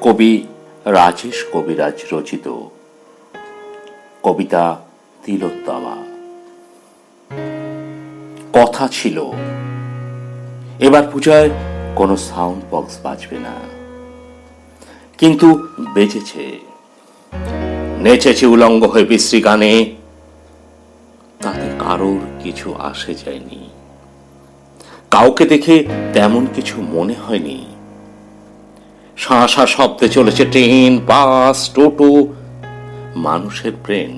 কবি রাজেশ কবিরাজ রচিত কবিতা তিলোত্তমা। কথা ছিল এবার পূজায় কোনো সাউন্ড বক্স বাজবে না, কিন্তু বেজেছে। নেচেছে উলঙ্গ হয়ে বিশ্রী গানে, তাতে কারোর কিছু আসে যায়নি। কাউকে দেখে তেমন কিছু মনে হয়নি। শাঁসা শব্দে চলেছে ট্রেন, বাস, টোটো। মানুষের ব্রেন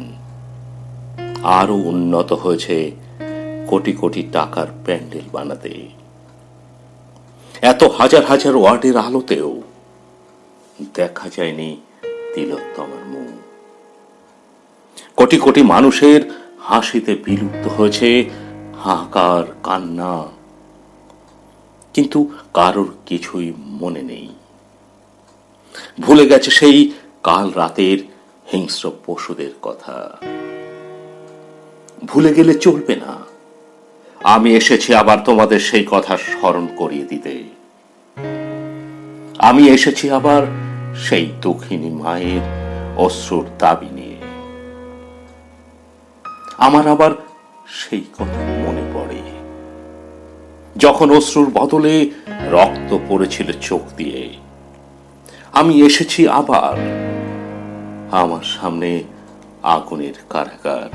আরো উন্নত হয়েছে কোটি কোটি টাকার প্যান্ডেল বানাতে। এত হাজার হাজার ওয়ার্ডের আলোতেও দেখা যায়নি তিলোত্তমার মুখ। কোটি কোটি মানুষের হাসিতে বিলুপ্ত হয়েছে হাহাকার, কান্না, কিন্তু কারোর কিছুই মনে নেই। ভুলে গেছে সেই কাল রাতের হিংস্র পশুদের কথা। ভুলে গেলে চলবে না। আমি এসেছি আবার তোমাদের সেই কথা স্মরণ করিয়ে দিতে। আমি এসেছি আবার সেই দুঃখিনী মায়ের অশ্রুর দাবি নিয়ে। আমার আবার সেই কথা মনে পড়ে, যখন অশ্রুর বদলে রক্ত পড়েছিল চোখ দিয়ে। আমি এসেছি আবার, আমার সামনে আগুনের কারাগার,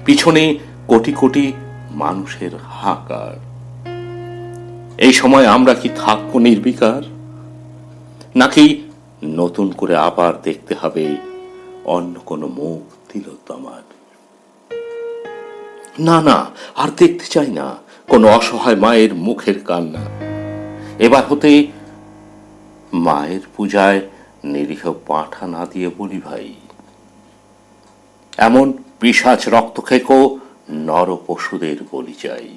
পিছনে কোটি কোটি মানুষের হাহাকার। এই সময় আমরা কি থাকবো নির্বিকার, নাকি নতুন করে আবার দেখতে হবে অন্য কোনো মুখ তিলোত্তমার? না না, আর দেখতে চাই না কোনো অসহায় মায়ের মুখের কান্না। এবার হতে মায়ের পূজায় নিরীহ পাঁঠা না দিয়ে বলি ভাই, এমন পিশাচ রক্ত খেকো নর পশুদের বলি চাই।